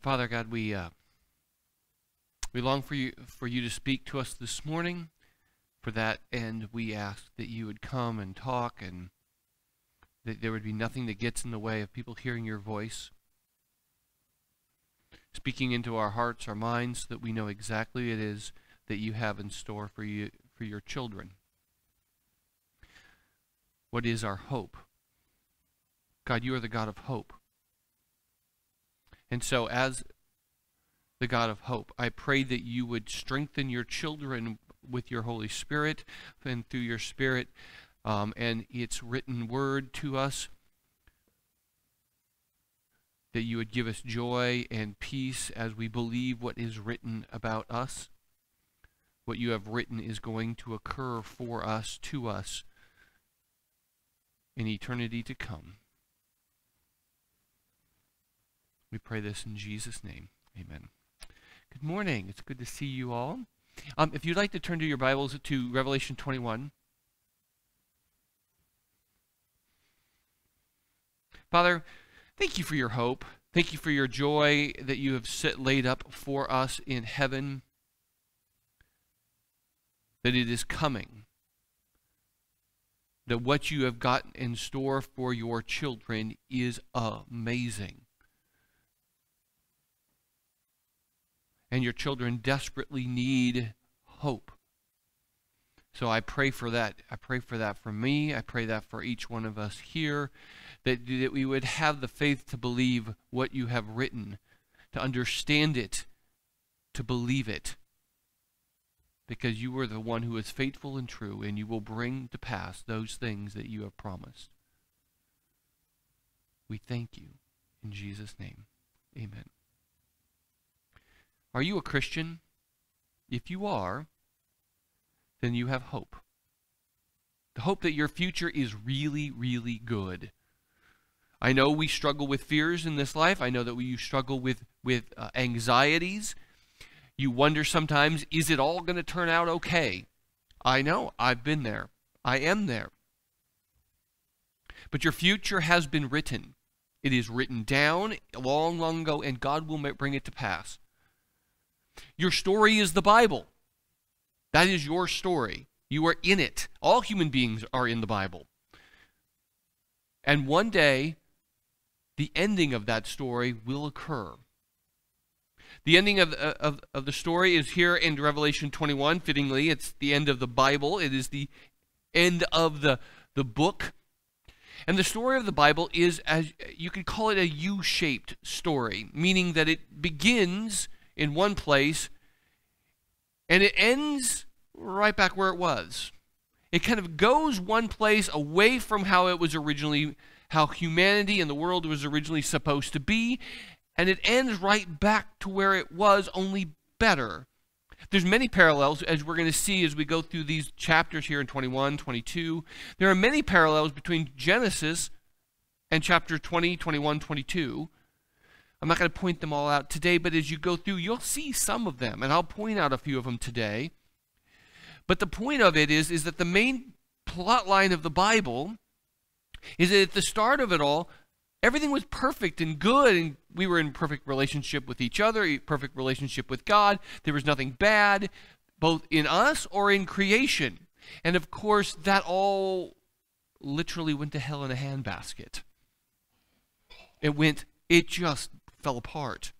Father God, we long for you to speak to us this morning. For that end, we ask that you would come and talk, and that there would be nothing that gets in the way of people hearing your voice, speaking into our hearts, our minds, so that we know exactly what it is that you have in store for your children. What is our hope? God, you are the God of hope. And so as the God of hope, I pray that you would strengthen your children with your Holy Spirit and through your Spirit and its written word to us, that you would give us joy and peace as we believe what is written about us. What you have written is going to occur for us, to us, in eternity to come. We pray this in Jesus' name. Amen. Good morning. It's good to see you all. If you'd like to turn to your Bibles to Revelation 21. Father, thank you for your hope. Thank you for your joy that you have laid up for us in heaven, that it is coming, that what you have got in store for your children is amazing. And your children desperately need hope. So I pray for that. I pray for that for me. I pray that for each one of us here, that we would have the faith to believe what you have written, to understand it, to believe it. Because you are the one who is faithful and true, and you will bring to pass those things that you have promised. We thank you in Jesus' name. Amen. Are you a Christian? If you are, then you have hope. The hope that your future is really, really good. I know we struggle with fears in this life. I know that you struggle with anxieties. You wonder sometimes, is it all going to turn out okay? I know. I've been there. I am there. But your future has been written. It is written down long, long ago, and God will bring it to pass. Your story is the Bible. That is your story. You are in it. All human beings are in the Bible. And one day, the ending of that story will occur. The ending of the story is here in Revelation 21. Fittingly, it's the end of the Bible. It is the end of the book. And the story of the Bible is, as you could call it, a U-shaped story, meaning that it begins in one place, and it ends right back where it was. It kind of goes one place away from how it was originally, how humanity and the world was originally supposed to be, and it ends right back to where it was, only better. There's many parallels, as we're going to see as we go through these chapters here in 21, 22. There are many parallels between Genesis and chapter 20, 21, 22. I'm not going to point them all out today, but as you go through, you'll see some of them, and I'll point out a few of them today. But the point of it is that the main plot line of the Bible is that at the start of it all, everything was perfect and good, and we were in perfect relationship with each other, perfect relationship with God. There was nothing bad, both in us or in creation. And of course, that all literally went to hell in a handbasket. It just fell apart.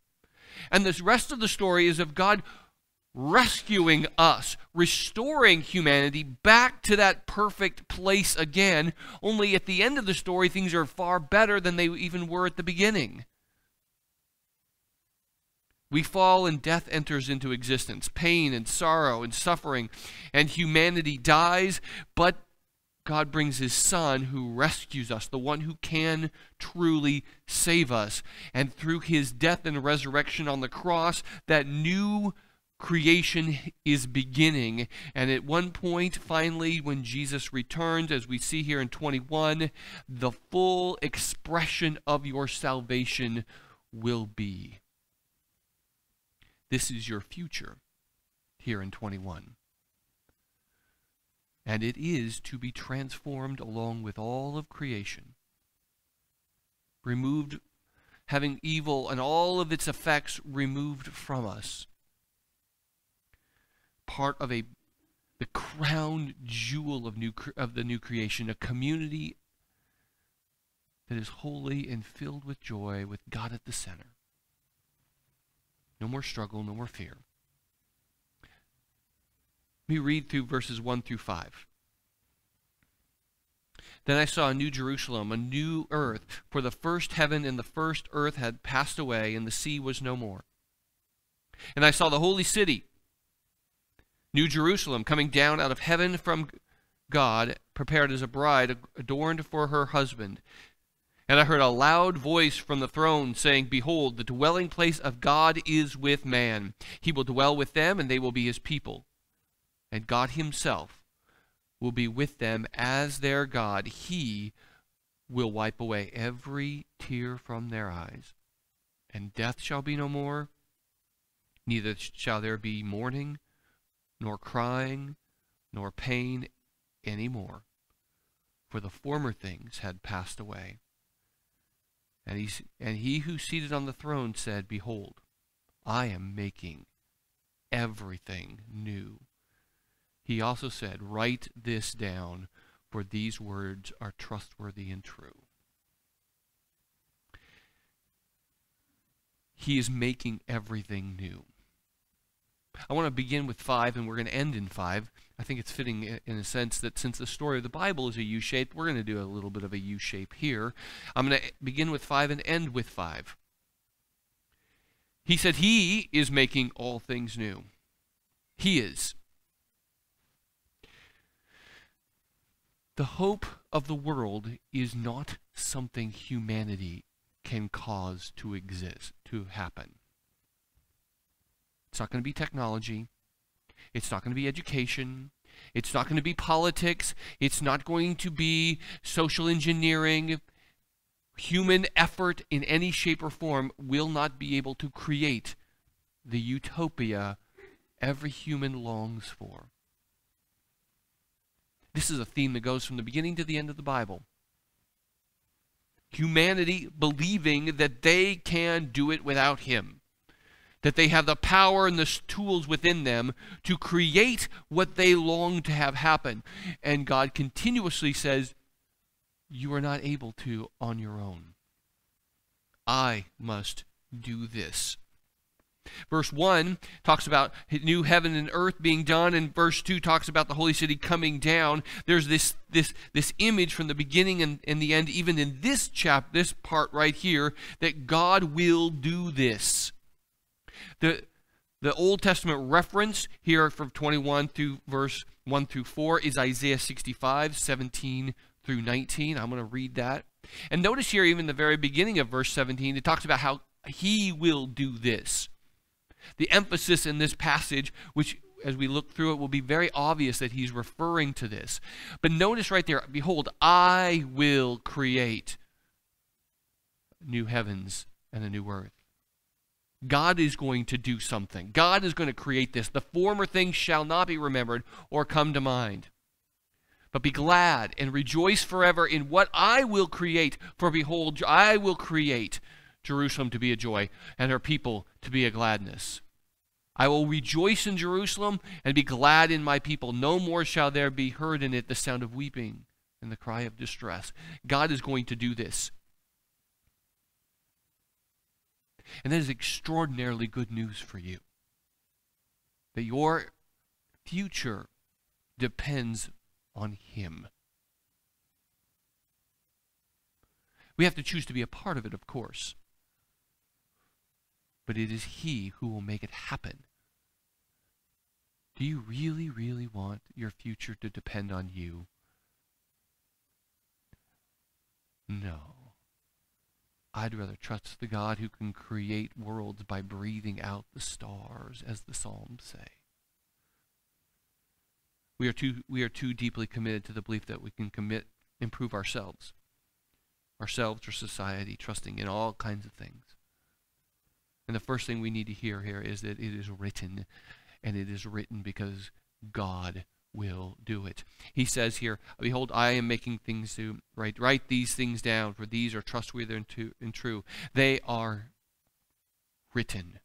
And this rest of the story is of God rescuing us, restoring humanity back to that perfect place again, only at the end of the story things are far better than they even were at the beginning. We fall and death enters into existence, pain and sorrow and suffering, and humanity dies, but God brings his Son who rescues us, the one who can truly save us. And through his death and resurrection on the cross, that new creation is beginning. And at one point, finally, when Jesus returns, as we see here in 21, the full expression of your salvation will be. This is your future here in 21. And it is to be transformed along with all of creation. Removed, having evil and all of its effects removed from us. Part of the crown jewel of the new creation, a community that is holy and filled with joy, with God at the center. No more struggle, no more fear. Let me read through verses 1 through 5. Then I saw a new Jerusalem, a new earth, for the first heaven and the first earth had passed away, and the sea was no more. And I saw the holy city, New Jerusalem, coming down out of heaven from God, prepared as a bride, adorned for her husband. And I heard a loud voice from the throne saying, Behold, the dwelling place of God is with man. He will dwell with them, and they will be his people. And God himself will be with them as their God. He will wipe away every tear from their eyes. And death shall be no more, neither shall there be mourning, nor crying, nor pain any more, for the former things had passed away. And he who seated on the throne said, Behold, I am making everything new. He also said, Write this down, for these words are trustworthy and true. He is making everything new. I want to begin with 5, and we're going to end in 5. I think it's fitting in a sense that since the story of the Bible is a U-shape, we're going to do a little bit of a U-shape here. I'm going to begin with 5 and end with 5. He said he is making all things new. He is. The hope of the world is not something humanity can cause to exist, to happen. It's not going to be technology. It's not going to be education. It's not going to be politics. It's not going to be social engineering. Human effort in any shape or form will not be able to create the utopia every human longs for. This is a theme that goes from the beginning to the end of the Bible. Humanity believing that they can do it without him. That they have the power and the tools within them to create what they long to have happen. And God continuously says, you are not able to on your own. I must do this. Verse 1 talks about new heaven and earth being done, and verse 2 talks about the holy city coming down. There's this image from the beginning and the end, even in this this part right here, that God will do this. The Old Testament reference here from 21 through verse 1 through 4 is Isaiah 65, 17 through 19. I'm going to read that. And notice here, even the very beginning of verse 17, it talks about how he will do this. The emphasis in this passage, which as we look through it will be very obvious that he's referring to this. But notice right there, behold, I will create new heavens and a new earth. God is going to do something. God is going to create this. The former things shall not be remembered or come to mind. But be glad and rejoice forever in what I will create. For behold, I will create Jerusalem to be a joy and her people to be a gladness. I will rejoice in Jerusalem and be glad in my people. No more shall there be heard in it the sound of weeping and the cry of distress. God is going to do this. And that is extraordinarily good news for you. That your future depends on him. We have to choose to be a part of it, of course. But it is he who will make it happen. Do you really, really want your future to depend on you? No. I'd rather trust the God who can create worlds by breathing out the stars, as the Psalms say. We are too deeply committed to the belief that we can improve ourselves or society, trusting in all kinds of things. And the first thing we need to hear here is that it is written, and it is written because God will do it. He says here, behold, I am making things new. Write these things down, for these are trustworthy and true. They are written.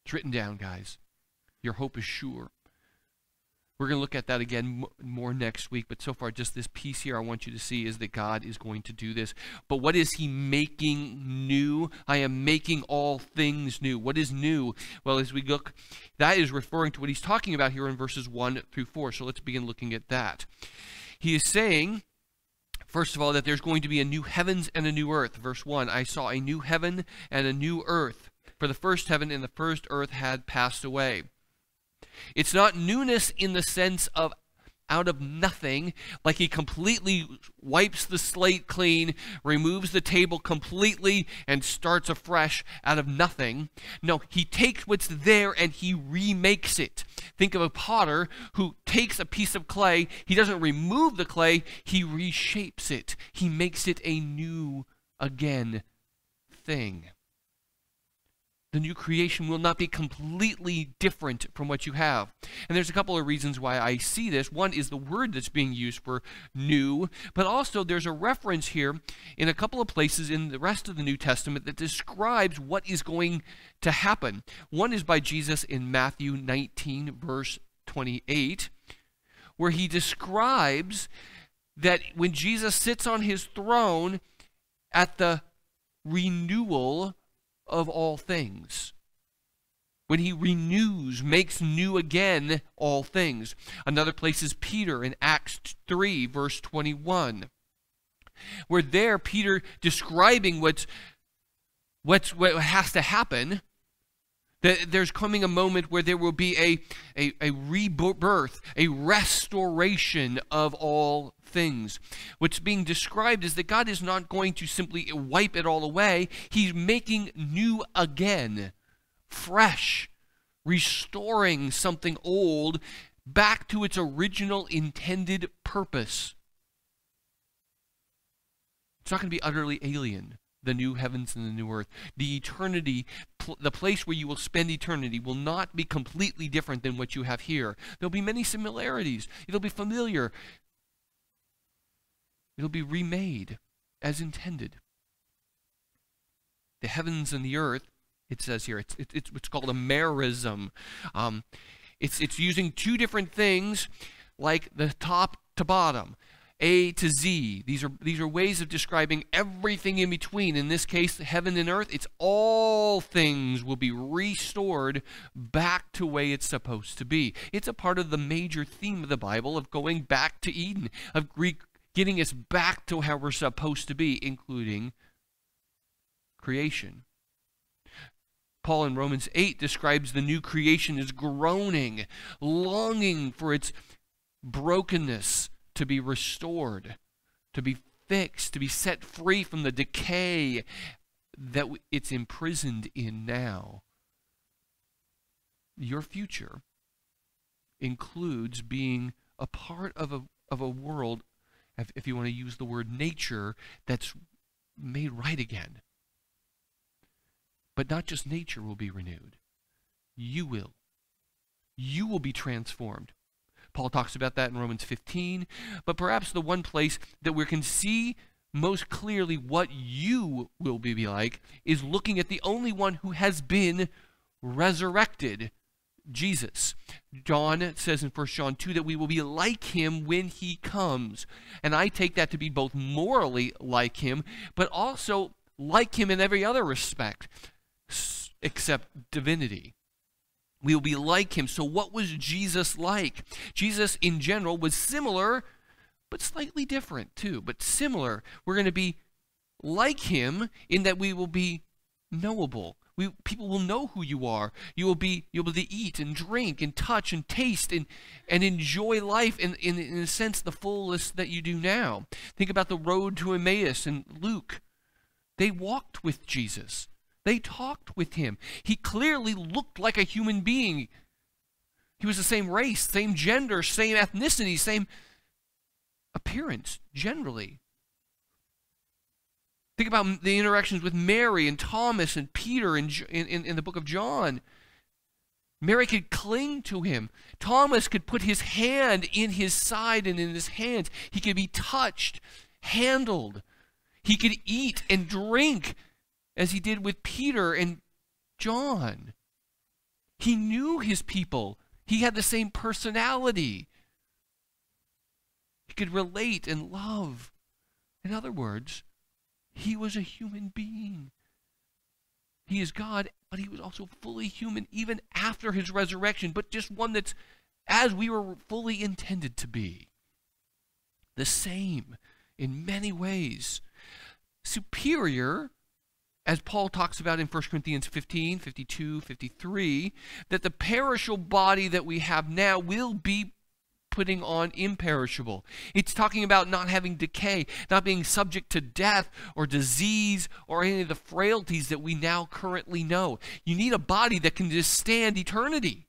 It's written down, guys. Your hope is sure. We're going to look at that again more next week, but so far just this piece here I want you to see is that God is going to do this. But what is he making new? I am making all things new. What is new? Well, as we look, that is referring to what he's talking about here in verses 1 through 4. So let's begin looking at that. He is saying, first of all, that there's going to be a new heavens and a new earth. Verse 1, I saw a new heaven and a new earth, for the first heaven and the first earth had passed away. It's not newness in the sense of out of nothing, like he completely wipes the slate clean, removes the table completely, and starts afresh out of nothing. No, he takes what's there and he remakes it. Think of a potter who takes a piece of clay. He doesn't remove the clay, he reshapes it. He makes it a new, again, thing. The new creation will not be completely different from what you have. And there's a couple of reasons why I see this. One is the word that's being used for new, but also there's a reference here in a couple of places in the rest of the New Testament that describes what is going to happen. One is by Jesus in Matthew 19, verse 28, where he describes that when Jesus sits on his throne at the renewal of all things, when he renews, makes new again all things. Another place is Peter in Acts 3, verse 21, where there Peter describing what has to happen, that there's coming a moment where there will be a rebirth, a restoration of all things. What's being described is that God is not going to simply wipe it all away. He's making new again, fresh, restoring something old back to its original intended purpose. It's not going to be utterly alien. The new heavens and the new earth. The eternity, the place where you will spend eternity will not be completely different than what you have here. There'll be many similarities. It'll be familiar. It'll be remade as intended. The heavens and the earth, it says here, it's what's called a merism. It's using two different things, like the top to bottom. A to Z. These are ways of describing everything in between. In this case, heaven and earth, it's all things will be restored back to the way it's supposed to be. It's a part of the major theme of the Bible of going back to Eden, of getting us back to how we're supposed to be, including creation. Paul in Romans 8 describes the new creation as groaning, longing for its brokenness to be restored, to be fixed, to be set free from the decay that it's imprisoned in now. Your future includes being a part of a world, if you want to use the word nature, that's made right again. But not just nature will be renewed. You will. You will be transformed. Paul talks about that in Romans 15, but perhaps the one place that we can see most clearly what you will be like is looking at the only one who has been resurrected, Jesus. John says in 1 John 2 that we will be like him when he comes. And I take that to be both morally like him, but also like him in every other respect, except divinity. We will be like him. So what was Jesus like? Jesus in general was similar, but slightly different too, but similar. We're going to be like him in that we will be knowable. People will know who you are. You'll be able to eat and drink and touch and taste and enjoy life in a sense the fullest that you do now. Think about the road to Emmaus and Luke. They walked with Jesus. They talked with him. He clearly looked like a human being. He was the same race, same gender, same ethnicity, same appearance, generally. Think about the interactions with Mary and Thomas and Peter in the book of John. Mary could cling to him. Thomas could put his hand in his side and in his hands. He could be touched, handled. He could eat and drink as he did with Peter and John. He knew his people. He had the same personality. He could relate and love. In other words, he was a human being. He is God, but he was also fully human even after his resurrection, but just one that's as we were fully intended to be. The same in many ways. Superior, as Paul talks about in 1 Corinthians 15, 52, 53, that the perishable body that we have now will be putting on imperishable. It's talking about not having decay, not being subject to death or disease or any of the frailties that we now currently know. You need a body that can just stand eternity.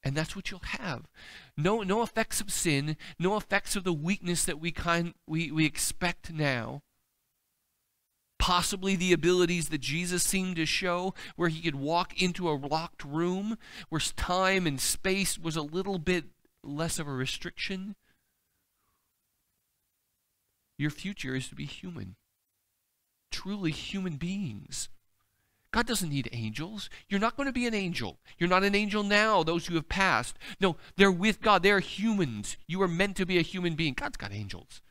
And that's what you'll have. No effects of sin, no effects of the weakness that we expect now. Possibly the abilities that Jesus seemed to show, where he could walk into a locked room, where time and space was a little bit less of a restriction. Your future is to be human. Truly human beings. God doesn't need angels. You're not going to be an angel. You're not an angel now, those who have passed. No, they're with God. They're humans. You are meant to be a human being. God's got angels.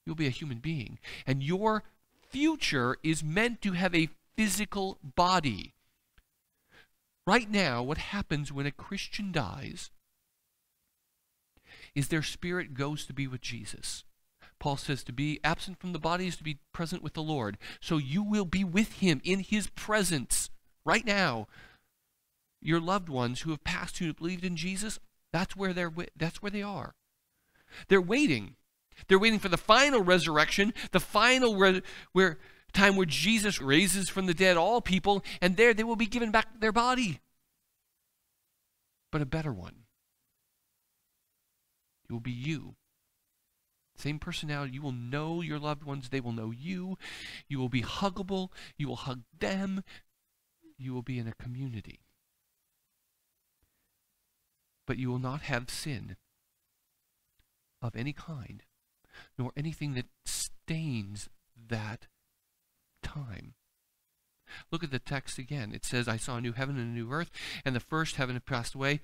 You'll be a human being. And your future is meant to have a physical body. Right now, what happens when a Christian dies is their spirit goes to be with Jesus. Paul says to be absent from the body is to be present with the Lord. So you will be with him in his presence right now. Your loved ones who have passed, who have believed in Jesus, that's where they are. They're waiting. They're waiting for the final resurrection, the final time where Jesus raises from the dead all people, and there they will be given back their body. But a better one. It will be you. Same personality. You will know your loved ones. They will know you. You will be huggable. You will hug them. You will be in a community. But you will not have sin of any kind, nor anything that stains that time. Look at the text again. It says, I saw a new heaven and a new earth, and the first heaven had passed away,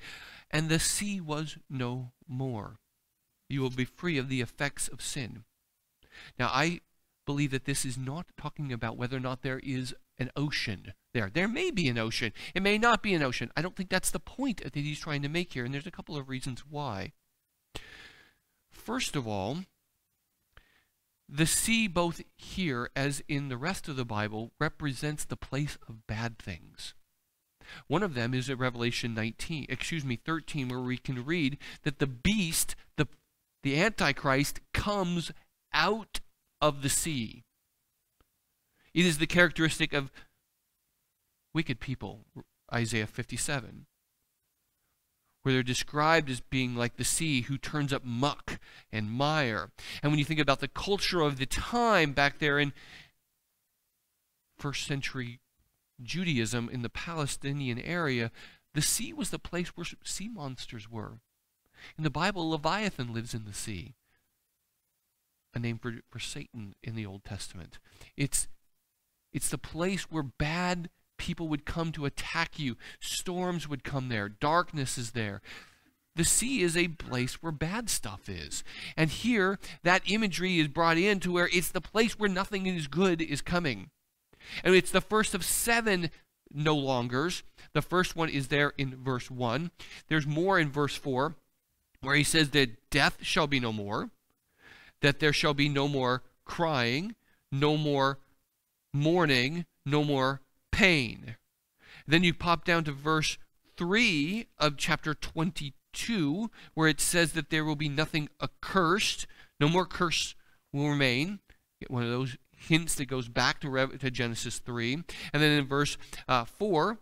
and the sea was no more. You will be free of the effects of sin. Now, I believe that this is not talking about whether or not there is an ocean there. There may be an ocean. It may not be an ocean. I don't think that's the point that he's trying to make here, and there's a couple of reasons why. First of all, the sea, both here as in the rest of the Bible, represents the place of bad things. One of them is at Revelation 13, where we can read that the beast, the Antichrist, comes out of the sea. It is the characteristic of wicked people, Isaiah 57, where they're described as being like the sea who turns up muck and mire. And when you think about the culture of the time back there in first century Judaism in the Palestinian area, the sea was the place where sea monsters were. In the Bible, Leviathan lives in the sea, a name for Satan in the Old Testament. It's the place where bad people would come to attack you. Storms would come there. Darkness is there. The sea is a place where bad stuff is. And here, that imagery is brought in to where it's the place where nothing is good is coming. And it's the first of 7 no longers. The first one is there in verse 1. There's more in verse 4, where he says that death shall be no more, that there shall be no more crying, no more mourning, no more pain. Then you pop down to verse 3 of chapter 22, where it says that there will be nothing accursed, no more curse will remain. Get one of those hints that goes back to Genesis 3. And then in verse 5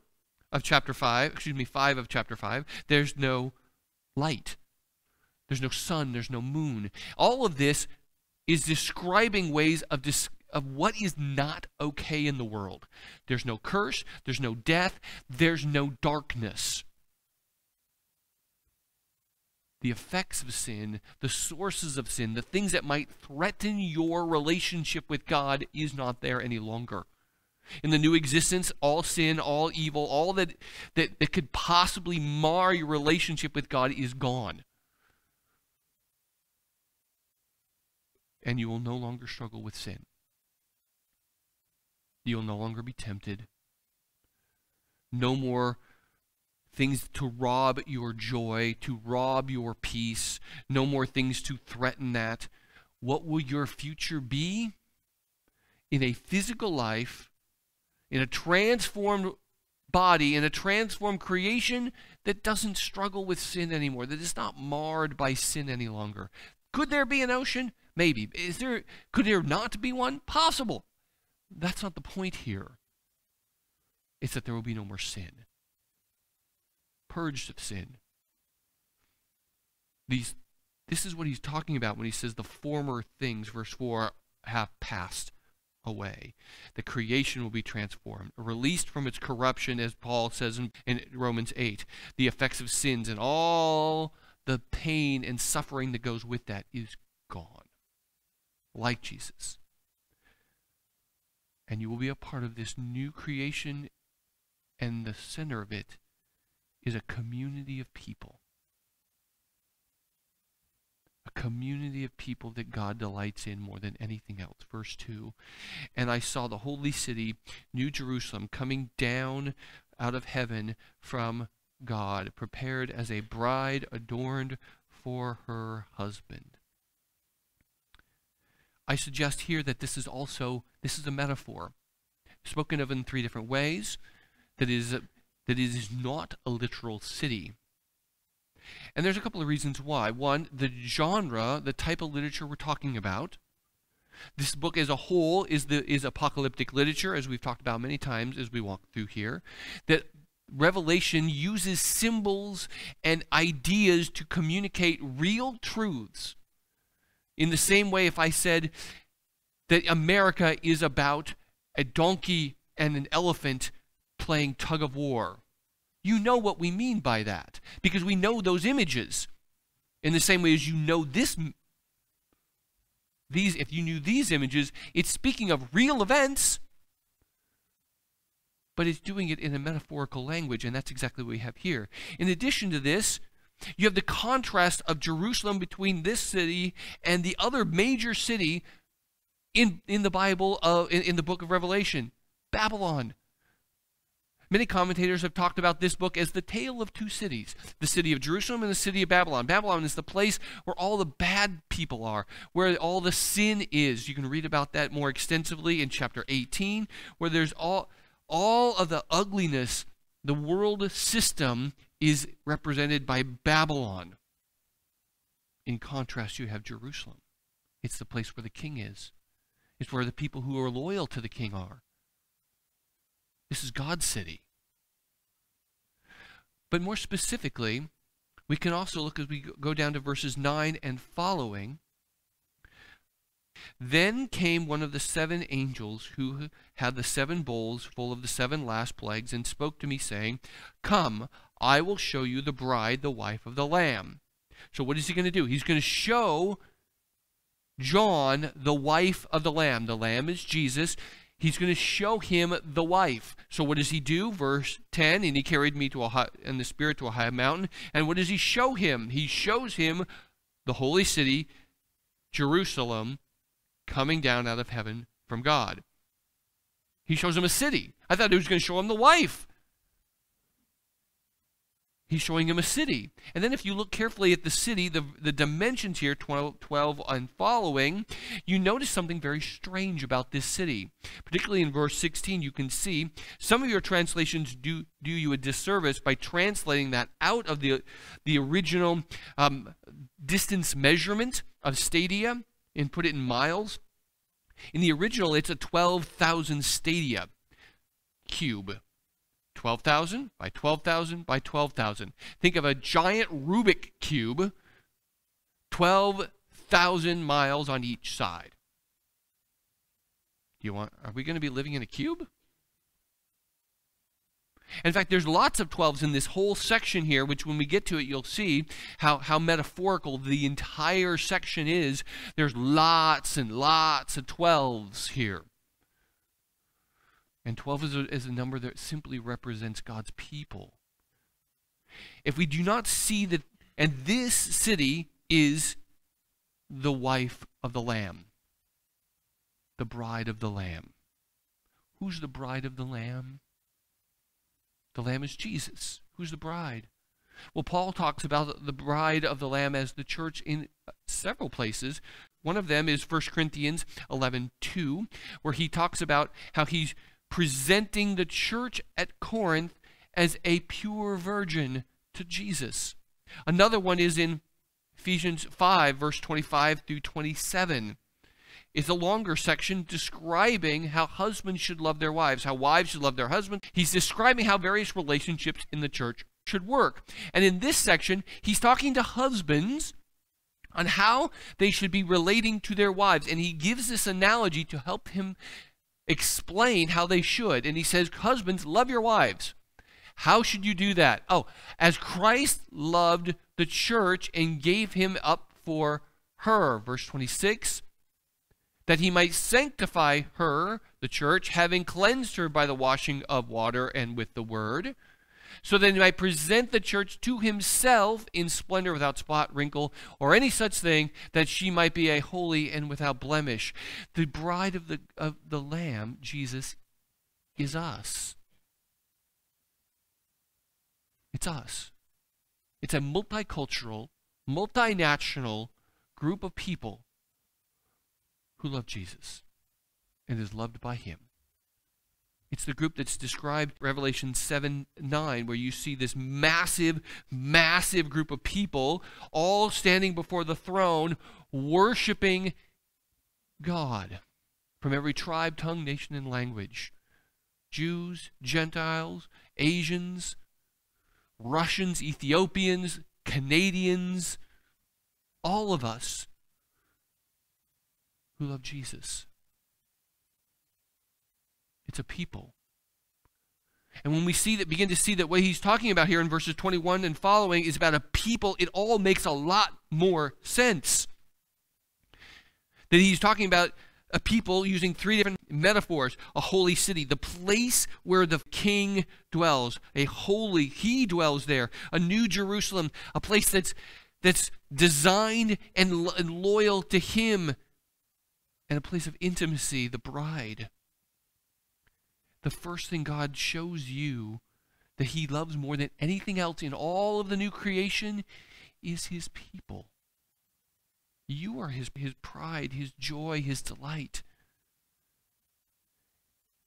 of chapter 5, there's no light. There's no sun, there's no moon. All of this is describing ways of what is not okay in the world. There's no curse, there's no death, there's no darkness. The effects of sin, the sources of sin, the things that might threaten your relationship with God is not there any longer. In the new existence, all sin, all evil, all that could possibly mar your relationship with God is gone. And you will no longer struggle with sin. You will no longer be tempted. No more things to rob your joy, to rob your peace. No more things to threaten that. What will your future be? In a physical life, in a transformed body, in a transformed creation that doesn't struggle with sin anymore, that is not marred by sin any longer. Could there be an ocean? Maybe. Could there not be one? Possible. That's not the point here. It's that there will be no more sin. Purged of sin. This is what he's talking about when he says the former things, verse 4, have passed away. The creation will be transformed, released from its corruption, as Paul says in Romans 8. The effects of sins and all the pain and suffering that goes with that is gone. Like Jesus. And you will be a part of this new creation, and the center of it is a community of people. A community of people that God delights in more than anything else. Verse 2, and I saw the holy city, New Jerusalem, coming down out of heaven from God, prepared as a bride adorned for her husband. I suggest here that this is a metaphor, spoken of in 3 different ways, that it is not a literal city. And there's a couple of reasons why. One, the genre, the type of literature we're talking about. This book as a whole is apocalyptic literature, as we've talked about many times as we walk through here. That Revelation uses symbols and ideas to communicate real truths. In the same way, if I said that America is about a donkey and an elephant playing tug of war, you know what we mean by that, because we know those images. In the same way as you know if you knew these images, it's speaking of real events, but it's doing it in a metaphorical language, and that's exactly what we have here. In addition to this, you have the contrast of Jerusalem between this city and the other major city in the Bible, in the book of Revelation, Babylon. Many commentators have talked about this book as the tale of 2 cities, the city of Jerusalem and the city of Babylon. Babylon is the place where all the bad people are, where all the sin is. You can read about that more extensively in chapter 18, where there's all of the ugliness. The world system is represented by Babylon. In contrast, you have Jerusalem. It's the place where the king is. It's where the people who are loyal to the king are. This is God's city. But more specifically, we can also look as we go down to verses 9 and following. Then came one of the 7 angels who had the 7 bowls full of the 7 last plagues, and spoke to me, saying, Come, I will show you the bride, the wife of the Lamb. So what is he going to do? He's going to show John the wife of the Lamb. The Lamb is Jesus. He's going to show him the wife. So what does he do? Verse 10, and he carried me in the Spirit to a high mountain. And what does he show him? He shows him the holy city, Jerusalem, coming down out of heaven from God. He shows him a city. I thought he was going to show him the wife. He's showing him a city. And then if you look carefully at the city, the dimensions here, 12 and following, you notice something very strange about this city. Particularly in verse 16, you can see some of your translations do you a disservice by translating that out of the original distance measurement of stadia and put it in miles. In the original, it's a 12,000 stadia cube. 12,000 by 12,000 by 12,000. Think of a giant Rubik cube, 12,000 miles on each side. Are we going to be living in a cube? In fact, there's lots of 12s in this whole section here, which when we get to it, you'll see how metaphorical the entire section is. There's lots and lots of 12s here. And 12 is a number that simply represents God's people. If we do not see that, and this city is the wife of the Lamb, the bride of the Lamb. Who's the bride of the Lamb? The Lamb is Jesus. Who's the bride? Well, Paul talks about the bride of the Lamb as the church in several places. One of them is 1 Corinthians 11:2, where he talks about how he's presenting the church at Corinth as a pure virgin to Jesus. Another one is in Ephesians 5, verse 25 through 27. It's a longer section describing how husbands should love their wives, how wives should love their husbands. He's describing how various relationships in the church should work. And in this section, he's talking to husbands on how they should be relating to their wives. And he gives this analogy to help him explain how they should. And he says, husbands, love your wives. How should you do that? Oh, as Christ loved the church and gave him up for her. Verse 26. That he might sanctify her, the church, having cleansed her by the washing of water and with the word, so that he might present the church to himself in splendor, without spot, wrinkle, or any such thing, that she might be a holy and without blemish. The bride of the Lamb, Jesus, is us. It's us. It's a multicultural, multinational group of people who love Jesus and is loved by him. It's the group that's described in Revelation 7:9, where you see this massive, massive group of people all standing before the throne, worshiping God from every tribe, tongue, nation, and language. Jews, Gentiles, Asians, Russians, Ethiopians, Canadians, all of us who love Jesus. It's a people. And when we begin to see that what he's talking about here in verses 21 and following is about a people, it all makes a lot more sense. That he's talking about a people using three different metaphors. A holy city, the place where the king dwells. He dwells there. A new Jerusalem, a place that's designed and loyal to him. And a place of intimacy, the bride. The first thing God shows you that he loves more than anything else in all of the new creation is his people. You are his pride, his joy, his delight.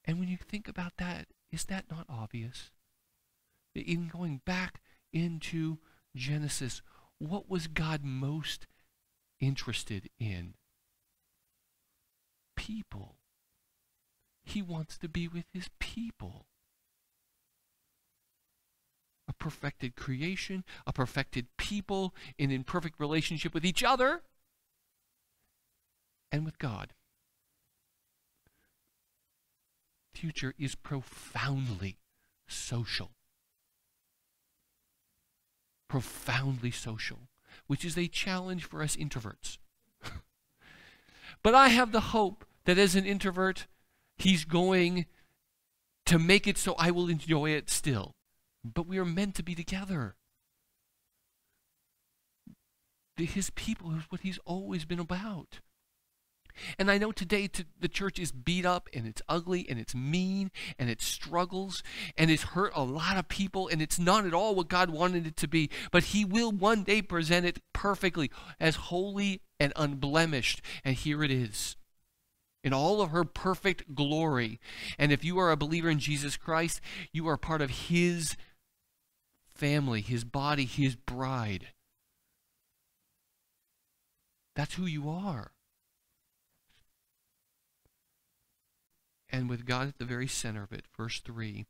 And when you think about that, is that not obvious? In going back into Genesis, what was God most interested in? People. He wants to be with his people. A perfected creation, a perfected people in perfect relationship with each other and with God. Future is profoundly social. Profoundly social, which is a challenge for us introverts. But I have the hope that as an introvert, he's going to make it so I will enjoy it still. But we are meant to be together. His people is what he's always been about. And I know today the church is beat up and it's ugly and it's mean and it struggles and it's hurt a lot of people and it's not at all what God wanted it to be. But he will one day present it perfectly as holy and unblemished. And here it is in all of her perfect glory. And if you are a believer in Jesus Christ, you are part of his family, his body, his bride. That's who you are. And with God at the very center of it, verse 3.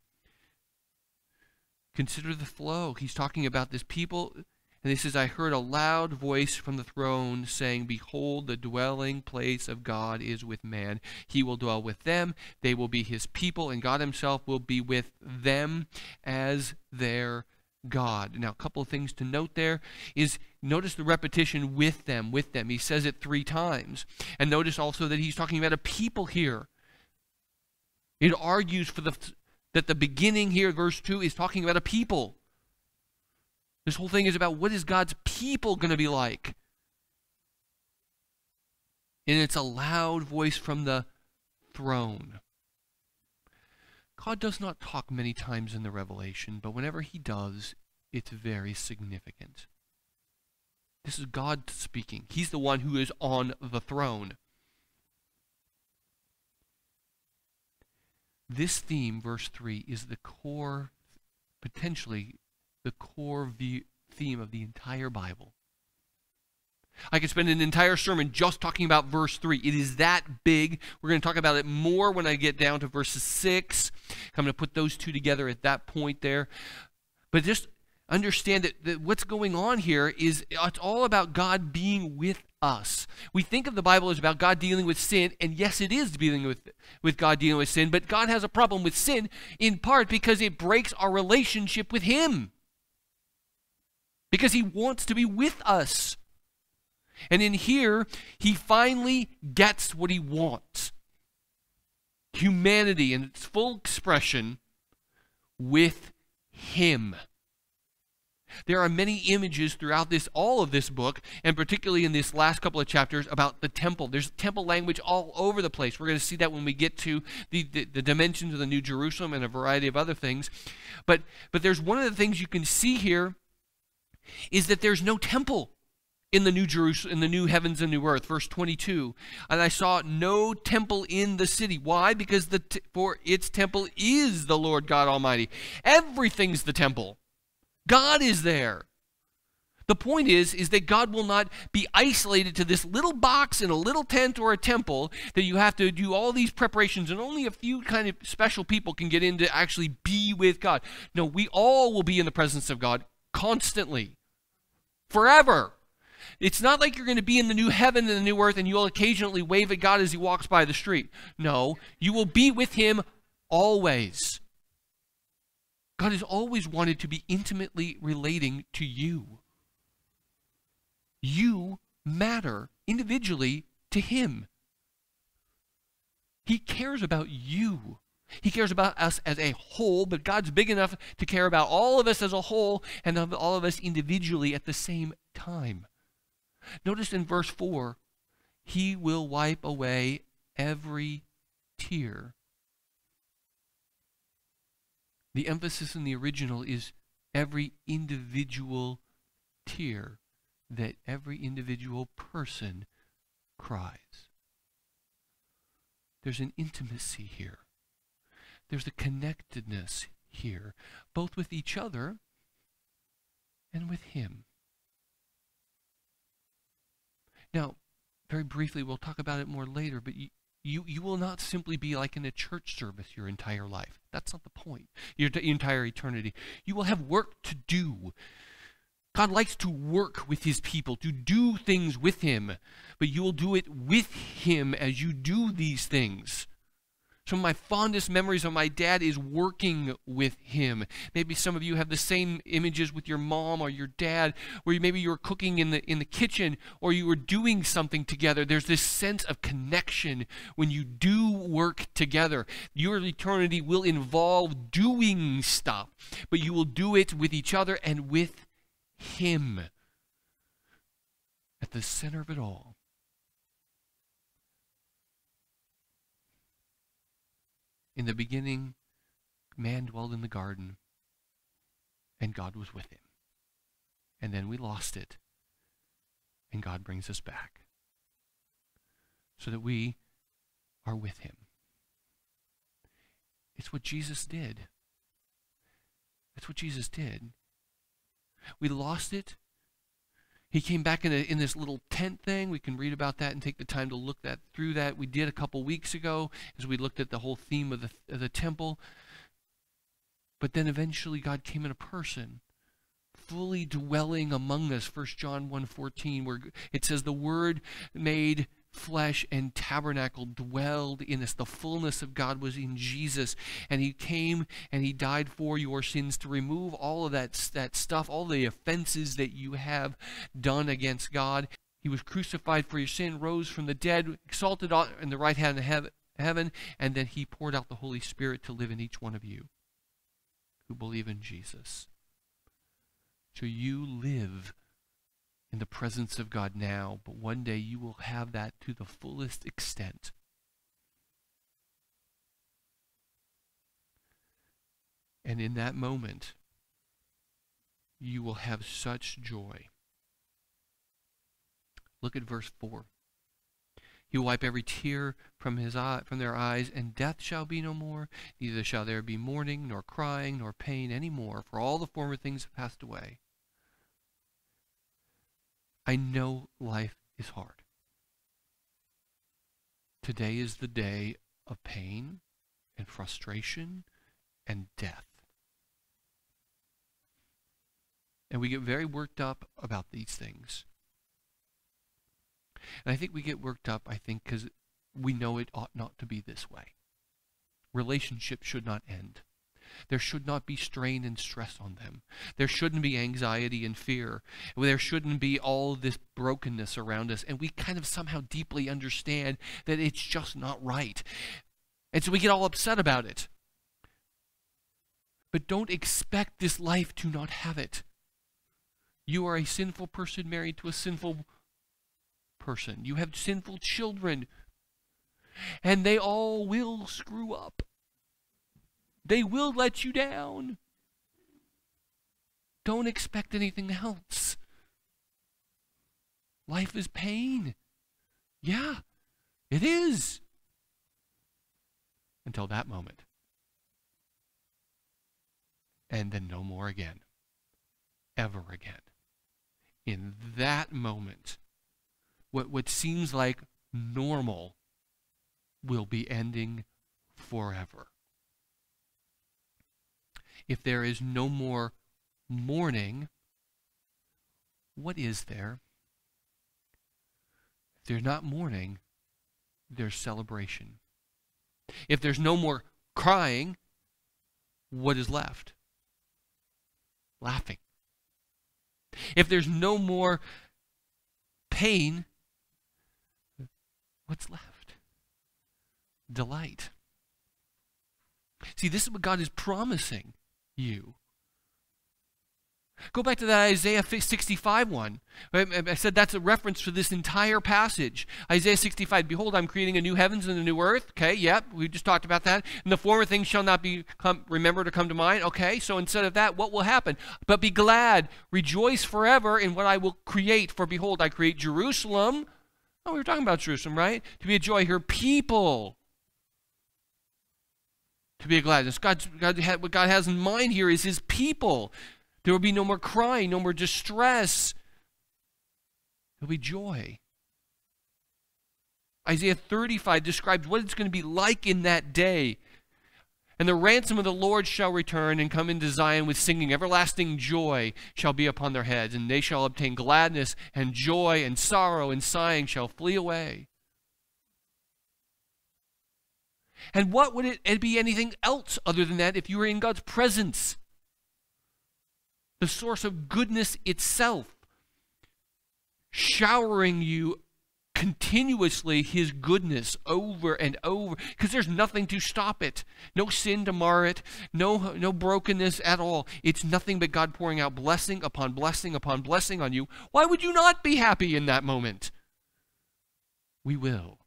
Consider the flow. He's talking about this people, and And he says, I heard a loud voice from the throne saying, behold, the dwelling place of God is with man. He will dwell with them. They will be his people, and God himself will be with them as their God. Now, a couple of things to note there is, notice the repetition, with them, with them. He says it 3 times. And notice also that he's talking about a people here. It argues that the beginning here, verse 2, is talking about a people. This whole thing is about what is God's people going to be like. And it's a loud voice from the throne. God does not talk many times in the Revelation, but whenever he does, it's very significant. This is God speaking. He's the one who is on the throne. This theme, verse 3, is the core, potentially the core theme of the entire Bible. I could spend an entire sermon just talking about verse 3. It is that big. We're going to talk about it more when I get down to verses 6. I'm going to put those two together at that point there. But just understand that what's going on here is it's all about God being with us. We think of the Bible as about God dealing with sin, and yes, it is dealing with God dealing with sin, but God has a problem with sin in part because it breaks our relationship with him. Because he wants to be with us. And in here, he finally gets what he wants. Humanity in its full expression with him. There are many images throughout all of this book, and particularly in this last couple of chapters, about the temple. There's temple language all over the place. We're going to see that when we get to the dimensions of the New Jerusalem and a variety of other things. But there's one of the things you can see here is that there's no temple in the New Jerusalem, in the new heavens and new earth. Verse 22, and I saw no temple in the city. Why? Because for its temple is the Lord God Almighty. Everything's the temple. God is there. The point is that God will not be isolated to this little box in a little tent or a temple that you have to do all these preparations and only a few kind of special people can get in to actually be with God. No, we all will be in the presence of God constantly, forever. It's not like you're going to be in the new heaven and the new earth and you'll occasionally wave at God as he walks by the street. No, you will be with him always. God has always wanted to be intimately relating to you. You matter individually to him. He cares about you. He cares about us as a whole, but God's big enough to care about all of us as a whole and of all of us individually at the same time. Notice in verse 4, he will wipe away every tear. The emphasis in the original is every individual tear that every individual person cries. There's an intimacy here. There's a connectedness here, both with each other and with him. Now, very briefly, we'll talk about it more later, but you will not simply be like in a church service your entire life. That's not the point, your entire eternity. You will have work to do. God likes to work with his people, to do things with him, but you will do it with him as you do these things. Some of my fondest memories of my dad is working with him. Maybe some of you have the same images with your mom or your dad, where maybe you were cooking in the kitchen or you were doing something together. There's this sense of connection when you do work together. Your eternity will involve doing stuff, but you will do it with each other and with him at the center of it all. In the beginning, man dwelled in the garden, and God was with him. And then we lost it, and God brings us back so that we are with him. It's what Jesus did. That's what Jesus did. We lost it. He came back in this little tent thing. We can read about that and take the time to look through that. We did a couple weeks ago as we looked at the whole theme of the temple. But then eventually God came in a person, fully dwelling among us. 1 John 1:14, where it says the Word made flesh and tabernacled, dwelled in us. The fullness of God was in Jesus, and he came and he died for your sins to remove all of that stuff, all the offenses that you have done against God. He was crucified for your sin, rose from the dead, exalted in the right hand of heaven, and then he poured out the Holy Spirit to live in each one of you who believe in Jesus. So you live in the presence of God now, but one day you will have that to the fullest extent. And in that moment, you will have such joy. Look at verse 4. He will wipe every tear from their eyes, and death shall be no more. Neither shall there be mourning, nor crying, nor pain any more, for all the former things have passed away. I know life is hard. Today is the day of pain and frustration and death. And we get very worked up about these things. And I think we get worked up, because we know it ought not to be this way. Relationships should not end. There should not be strain and stress on them. There shouldn't be anxiety and fear. There shouldn't be all this brokenness around us. And we kind of somehow deeply understand that it's just not right. And so we get all upset about it. But don't expect this life to not have it. You are a sinful person married to a sinful person. You have sinful children. And they all will screw up. They will let you down. Don't expect anything else. Life is pain. Yeah, it is. Until that moment. And then no more again. Ever again. In that moment, what seems like normal will be ending forever. If there is no more mourning, what is there? If there's not mourning, there's celebration. If there's no more crying, what is left? Laughing. If there's no more pain, what's left? Delight. See, this is what God is promising you. Go back to that Isaiah 65 one. I said that's a reference to this entire passage. Isaiah 65, behold, I'm creating a new heavens and a new earth. Okay, yep, we just talked about that. And the former things shall not be remembered or come to mind. Okay, so instead of that, what will happen? But be glad, rejoice forever in what I will create. For behold, I create Jerusalem. Oh, we were talking about Jerusalem, right? To be a joy, her people. To be a gladness. What God has in mind here is his people. There will be no more crying, no more distress. There will be joy. Isaiah 35 describes what it's going to be like in that day. And the ransom of the Lord shall return and come into Zion with singing. Everlasting joy shall be upon their heads, and they shall obtain gladness and joy, and sorrow and sighing shall flee away. And what would it be anything else other than that if you were in God's presence? The source of goodness itself, showering you continuously his goodness over and over, because there's nothing to stop it. No sin to mar it, no brokenness at all. It's nothing but God pouring out blessing upon blessing upon blessing on you. Why would you not be happy in that moment? We will.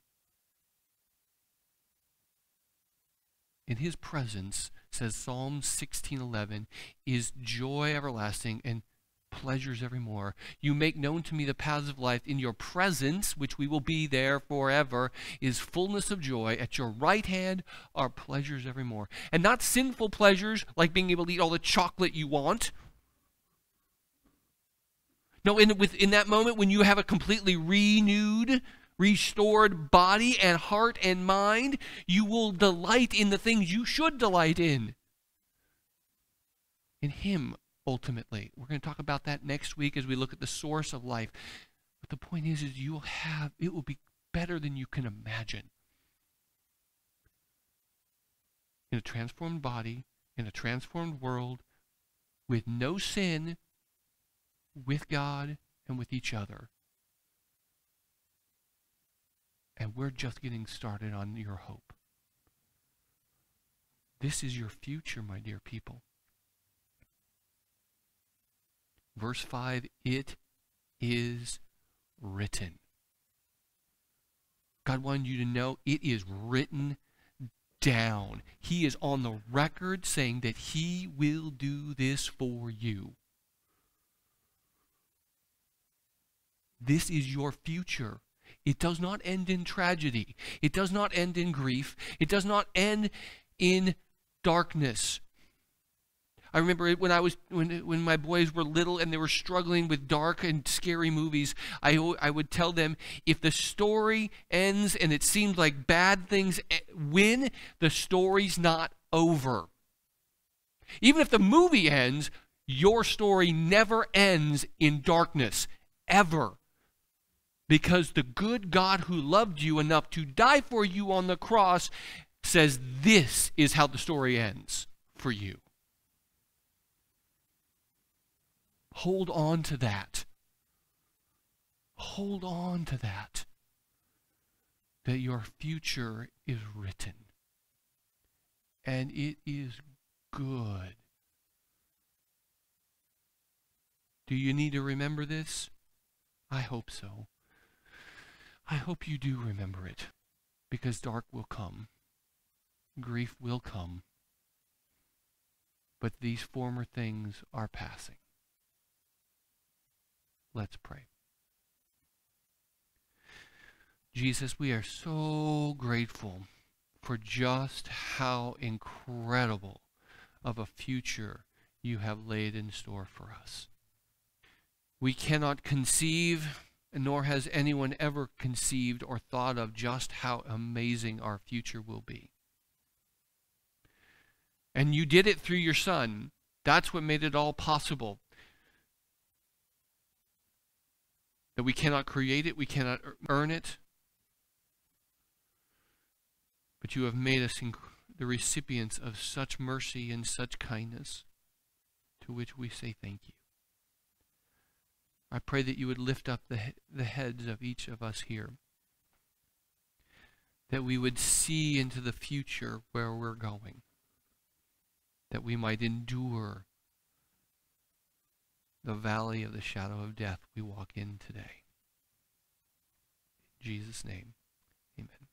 In his presence, says Psalm 16:11, is joy everlasting and pleasures evermore. You make known to me the paths of life. In your presence, which we will be there forever, is fullness of joy. At your right hand are pleasures evermore. And not sinful pleasures like being able to eat all the chocolate you want. No, in that moment when you have a completely renewed, restored body and heart and mind, you will delight in the things you should delight in. In him ultimately. We're going to talk about that next week as we look at the source of life. But the point is it will be better than you can imagine. In a transformed body, in a transformed world, with no sin, with God and with each other. And we're just getting started on your hope. This is your future, my dear people. Verse 5, it is written. God wanted you to know it is written down. He is on the record saying that he will do this for you. This is your future. It does not end in tragedy. It does not end in grief. It does not end in darkness. I remember when my boys were little and they were struggling with dark and scary movies, I would tell them, if the story ends and it seems like bad things win, the story's not over. Even if the movie ends, your story never ends in darkness, ever. Because the good God who loved you enough to die for you on the cross says this is how the story ends for you. Hold on to that. Hold on to that. That your future is written. And it is good. Do you need to remember this? I hope so. I hope you do remember it. Because dark will come. Grief will come. But these former things are passing. Let's pray. Jesus, we are so grateful for just how incredible of a future you have laid in store for us. We cannot conceive, nor has anyone ever conceived or thought of just how amazing our future will be. And you did it through your Son. That's what made it all possible. That we cannot create it, we cannot earn it. But you have made us the recipients of such mercy and such kindness, to which we say thank you. I pray that you would lift up the heads of each of us here. That we would see into the future where we're going. That we might endure the valley of the shadow of death we walk in today. In Jesus' name, amen.